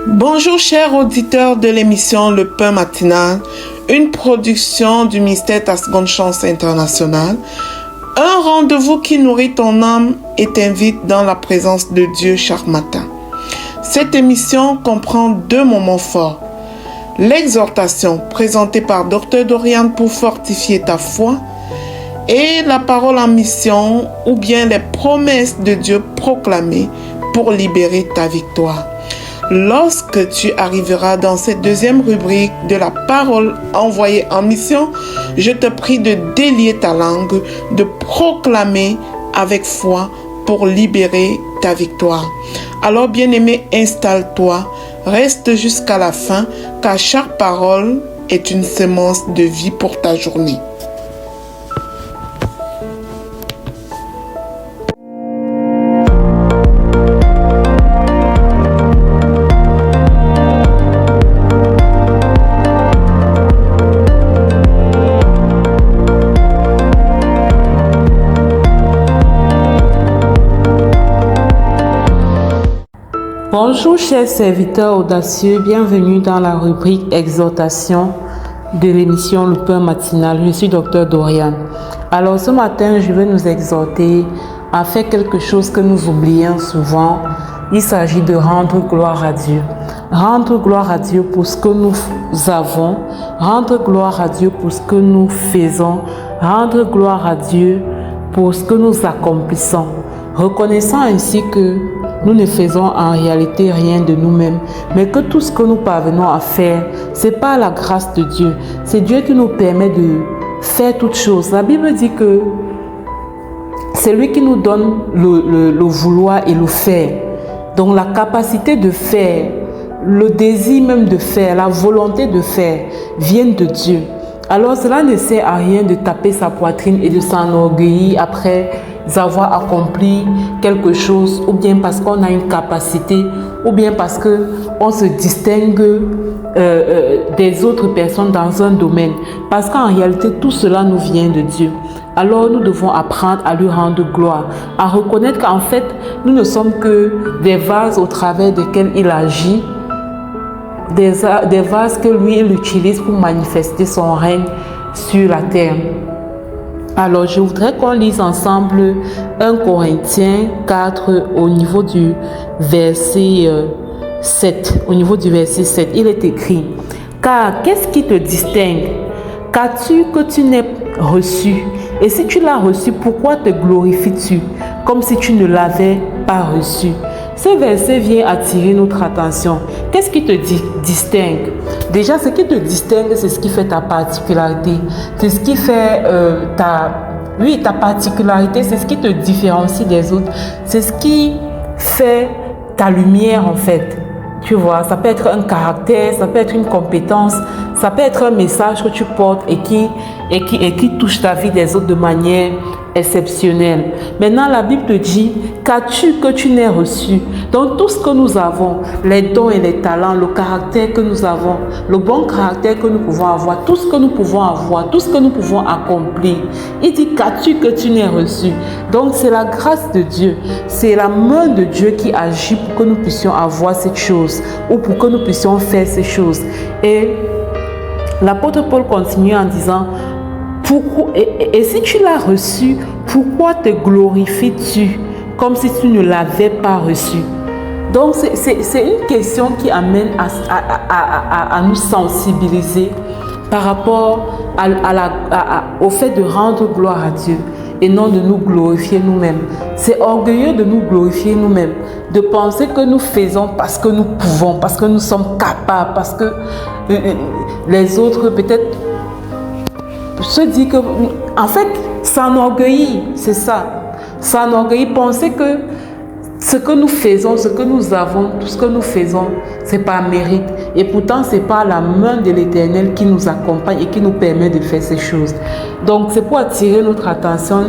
Bonjour chers auditeurs de l'émission Le Pain Matinal, une production du ministère Ta Seconde Chance International, un rendez-vous qui nourrit ton âme et t'invite dans la présence de Dieu chaque matin. Cette émission comprend 2 moments forts. L'exhortation présentée par Dr Dorian pour fortifier ta foi et la parole en mission ou bien les promesses de Dieu proclamées pour libérer ta victoire. Lorsque tu arriveras dans cette 2e rubrique de la parole envoyée en mission, je te prie de délier ta langue, de proclamer avec foi pour libérer ta victoire. Alors bien-aimé, installe-toi, reste jusqu'à la fin, car chaque parole est une semence de vie pour ta journée. Bonjour chers serviteurs audacieux, bienvenue dans la rubrique exhortation de l'émission Le Pain Matinal. Je suis Dr Dorian. Alors ce matin, je vais nous exhorter à faire quelque chose que nous oublions souvent. Il s'agit de rendre gloire à Dieu. Rendre gloire à Dieu pour ce que nous avons, rendre gloire à Dieu pour ce que nous faisons, rendre gloire à Dieu pour ce que nous accomplissons. Reconnaissant ainsi que nous ne faisons en réalité rien de nous-mêmes, mais que tout ce que nous parvenons à faire, c'est par la grâce de Dieu. C'est Dieu qui nous permet de faire toutes choses. La Bible dit que c'est lui qui nous donne le vouloir et le faire. Donc la capacité de faire, le désir même de faire, la volonté de faire viennent de Dieu. Alors cela ne sert à rien de taper sa poitrine et de s'enorgueillir après avoir accompli quelque chose, ou bien parce qu'on a une capacité, ou bien parce qu'on se distingue des autres personnes dans un domaine. Parce qu'en réalité, tout cela nous vient de Dieu. Alors nous devons apprendre à lui rendre gloire, à reconnaître qu'en fait, nous ne sommes que des vases au travers desquels il agit, des vases que lui, il utilise pour manifester son règne sur la terre. Alors, je voudrais qu'on lise ensemble 1 Corinthiens 4 au niveau du verset 7. Au niveau du verset 7, il est écrit: car qu'est-ce qui te distingue? Qu'as-tu que tu n'aies reçu? Et si tu l'as reçu, pourquoi te glorifies-tu comme si tu ne l'avais pas reçu? Ce verset vient attirer notre attention. Qu'est-ce qui te distingue? Déjà, ce qui te distingue, c'est ce qui fait ta particularité. C'est ce qui fait ta particularité, c'est ce qui te différencie des autres. C'est ce qui fait ta lumière, en fait. Tu vois, ça peut être un caractère, ça peut être une compétence, ça peut être un message que tu portes et qui touche ta vie des autres de manière exceptionnelle. Maintenant, la Bible te dit: qu'as-tu que tu n'aies reçu? Donc, tout ce que nous avons, les dons et les talents, le caractère que nous avons, le bon caractère que nous pouvons avoir, tout ce que nous pouvons avoir, tout ce que nous pouvons accomplir, il dit: qu'as-tu que tu n'aies reçu? Donc, c'est la grâce de Dieu, c'est la main de Dieu qui agit pour que nous puissions avoir cette chose ou pour que nous puissions faire ces choses. Et l'apôtre Paul continue en disant: et si tu l'as reçu, pourquoi te glorifies-tu comme si tu ne l'avais pas reçu? Donc c'est une question qui amène à nous sensibiliser par rapport au fait de rendre gloire à Dieu et non de nous glorifier nous-mêmes. C'est orgueilleux de nous glorifier nous-mêmes, de penser que nous faisons parce que nous pouvons, parce que nous sommes capables, parce que les autres peut-être se disent que, en fait, s'enorgueillir, c'est ça. S'enorgueillir, penser que ce que nous faisons, ce que nous avons, tout ce que nous faisons, c'est par mérite. Et pourtant, c'est par la main de l'Éternel qui nous accompagne et qui nous permet de faire ces choses. Donc, c'est pour attirer notre attention.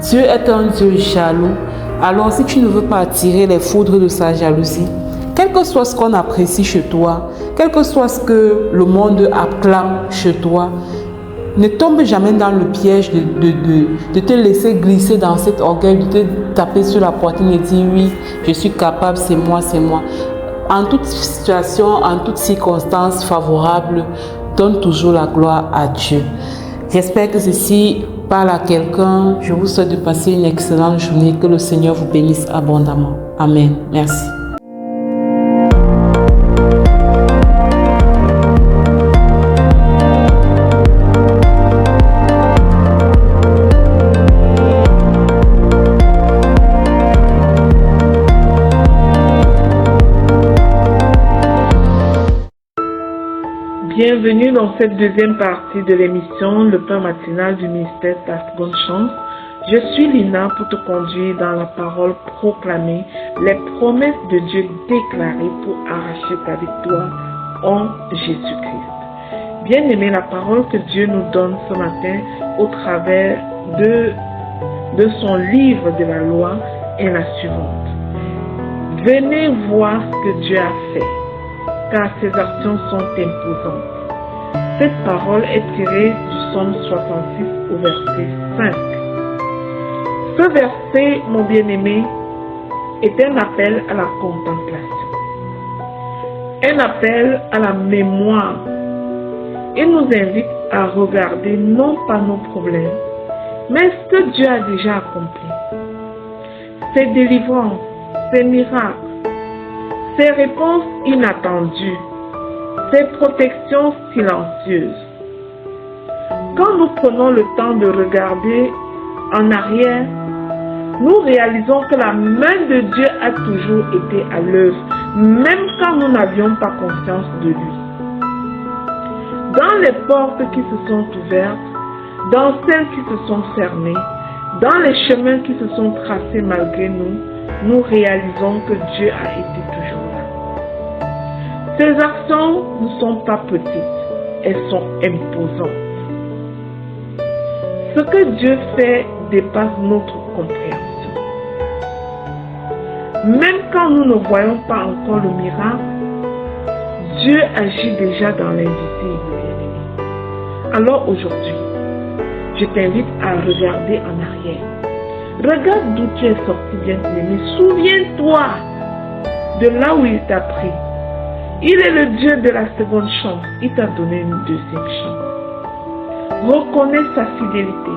Dieu est un Dieu jaloux. Alors, si tu ne veux pas attirer les foudres de sa jalousie, quel que soit ce qu'on apprécie chez toi, quel que soit ce que le monde acclame chez toi, ne tombe jamais dans le piège de te laisser glisser dans cet orgueil, de te taper sur la poitrine et dire: oui, je suis capable, c'est moi, c'est moi. en toute situation, en toute circonstance favorable, donne toujours la gloire à Dieu. J'espère que ceci parle à quelqu'un. Je vous souhaite de passer une excellente journée. Que le Seigneur vous bénisse abondamment. Amen. Merci. Bienvenue dans cette deuxième partie de l'émission Le pain matinal du ministère Ta Seconde Chance. Je suis Lina pour te conduire dans la parole proclamée, les promesses de Dieu déclarées pour arracher ta victoire en Jésus-Christ. Bien-aimé, la parole que Dieu nous donne ce matin au travers de son livre de la loi est la suivante. Venez voir ce que Dieu a fait, car ses actions sont imposantes. Cette parole est tirée du psaume 66 au verset 5. Ce verset, mon bien-aimé, est un appel à la contemplation, un appel à la mémoire. Il nous invite à regarder non pas nos problèmes, mais ce que Dieu a déjà accompli. Ses délivrances, ses miracles, ses réponses inattendues, ses protections silencieuses. Quand nous prenons le temps de regarder en arrière, nous réalisons que la main de Dieu a toujours été à l'œuvre, même quand nous n'avions pas conscience de lui. Dans les portes qui se sont ouvertes, dans celles qui se sont fermées, dans les chemins qui se sont tracés malgré nous, nous réalisons que Dieu a été toujours là. Ses actions ne sont pas petites, elles sont imposantes. Ce que Dieu fait dépasse notre compréhension. Même quand nous ne voyons pas encore le miracle, Dieu agit déjà dans l'invisible, bien-aimé. Alors aujourd'hui, je t'invite à regarder en arrière. Regarde d'où tu es sorti, bien-aimé. Souviens-toi de là où il t'a pris. Il est le Dieu de la seconde chance. Il t'a donné une deuxième chance. Reconnais sa fidélité.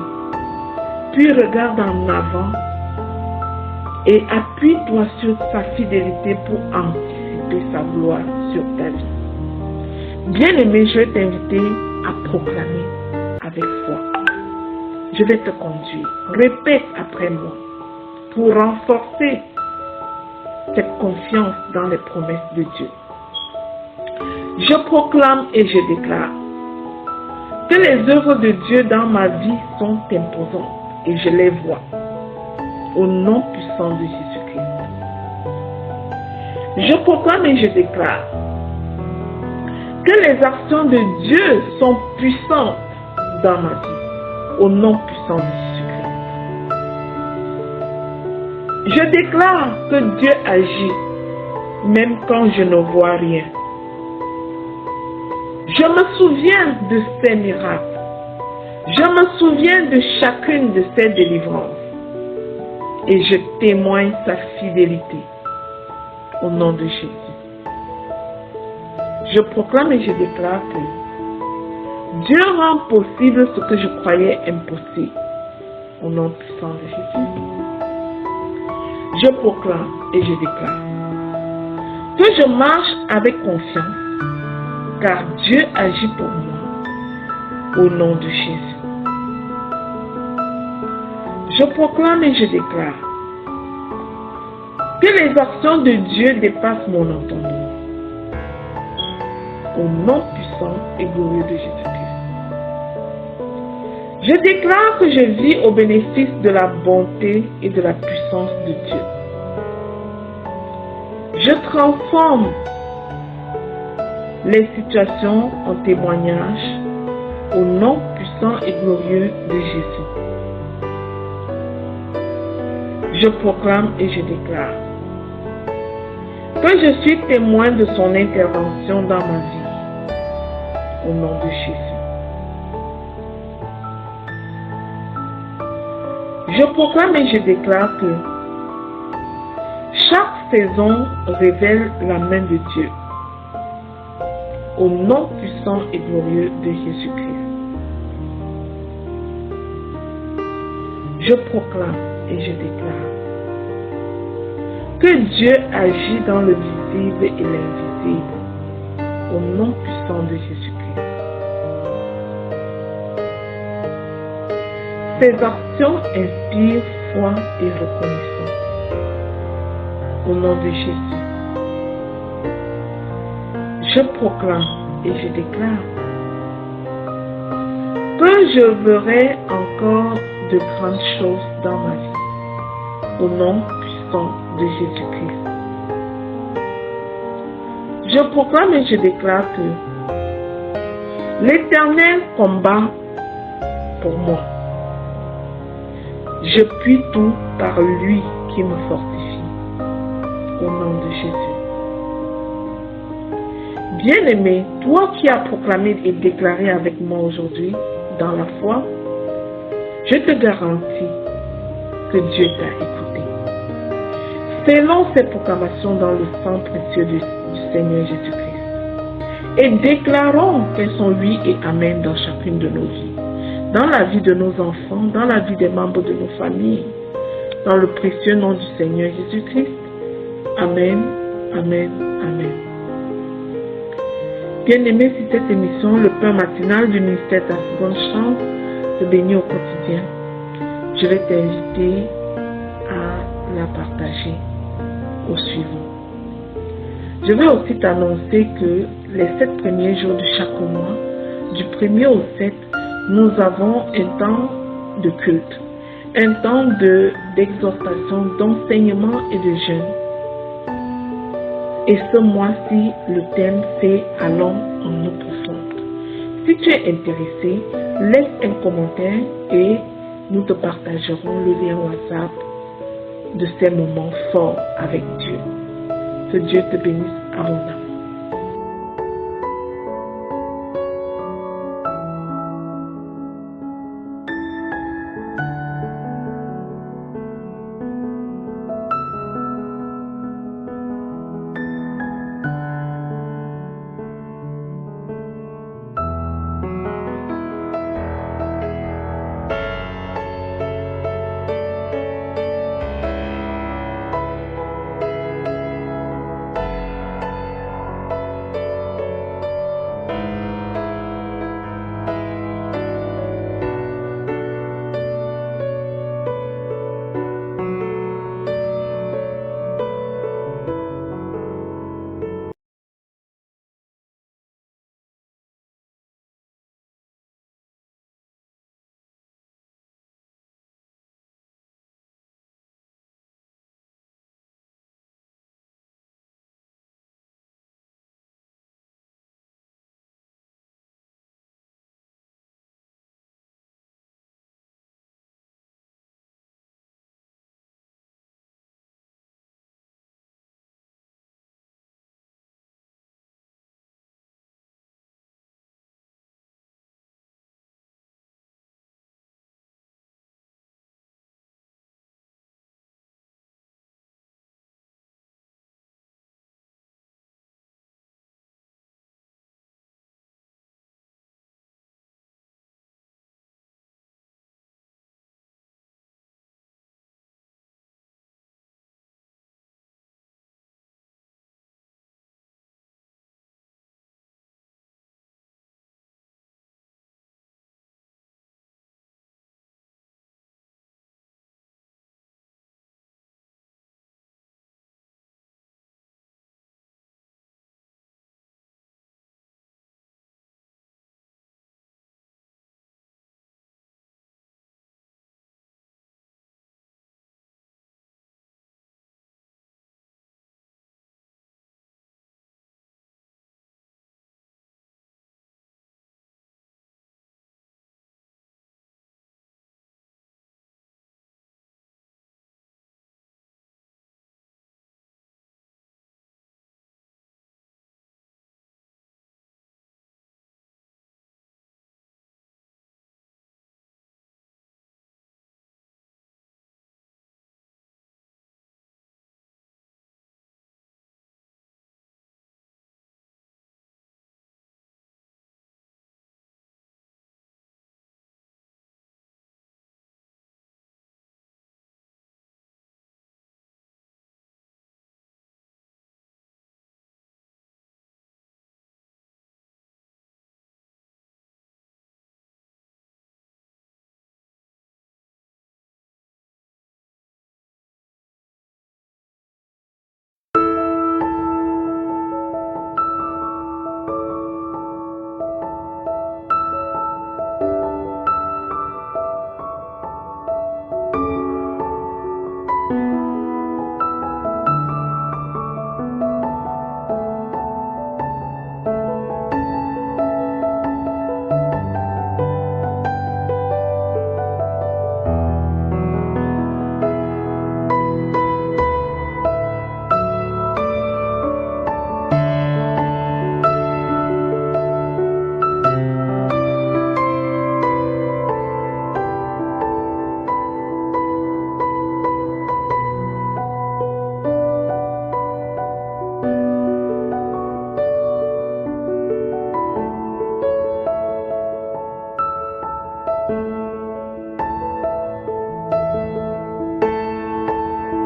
Puis regarde en avant et appuie-toi sur sa fidélité pour anticiper sa gloire sur ta vie. Bien-aimé, je vais t'inviter à proclamer avec foi. Je vais te conduire. Répète après moi pour renforcer cette confiance dans les promesses de Dieu. Je proclame et je déclare que les œuvres de Dieu dans ma vie sont imposantes et je les vois au nom puissant de Jésus-Christ. Je proclame et je déclare que les actions de Dieu sont puissantes dans ma vie au nom puissant de Jésus-Christ. Je déclare que Dieu agit même quand je ne vois rien. Je me souviens de ses miracles. Je me souviens de chacune de ses délivrances. Et je témoigne sa fidélité au nom de Jésus. Je proclame et je déclare que Dieu rend possible ce que je croyais impossible au nom puissant de Jésus. Je proclame et je déclare que je marche avec confiance car Dieu agit pour moi au nom de Jésus. Je proclame et je déclare que les actions de Dieu dépassent mon entendement au nom puissant et glorieux de Jésus-Christ. Je déclare que je vis au bénéfice de la bonté et de la puissance de Dieu. Je transforme les situations en témoignages au nom puissant et glorieux de Jésus. Je proclame et je déclare que je suis témoin de son intervention dans ma vie au nom de Jésus. Je proclame et je déclare que Chaque saison révèle la main de Dieu. Au nom puissant et glorieux de Jésus-Christ. Je proclame et je déclare que Dieu agit dans le visible et l'invisible. Au nom puissant de Jésus-Christ. Ses actions inspirent foi et reconnaissance. Au nom de Jésus. Je proclame et je déclare que je verrai encore de grandes choses dans ma vie. Au nom puissant de Jésus-Christ. Je proclame et je déclare que l'Éternel combat pour moi. Je puis tout par lui qui me fortifie. Au nom de Jésus. Bien-aimé, toi qui as proclamé et déclaré avec moi aujourd'hui dans la foi, je te garantis que Dieu t'a écouté. Selon ces proclamations dans le sang précieux du Seigneur Jésus-Christ. Et déclarons qu'elles sont oui et amen dans chacune de nos vies. Dans la vie de nos enfants, dans la vie des membres de nos familles, dans le précieux nom du Seigneur Jésus-Christ. Amen, amen, amen. Bien-aimé, si cette émission, le pain matinal du ministère Ta Seconde Chance, te bénit au quotidien, je vais t'inviter à la partager au suivant. Je vais aussi t'annoncer que les 7 premiers jours de chaque mois, du 1er au 7, nous avons un temps de culte, un temps d'exhortation, d'enseignement et de jeûne. Et ce mois-ci, le thème c'est « Allons en eau profonde ». Si tu es intéressé, laisse un commentaire et nous te partagerons le lien WhatsApp de ces moments forts avec Dieu. Que Dieu te bénisse abondamment.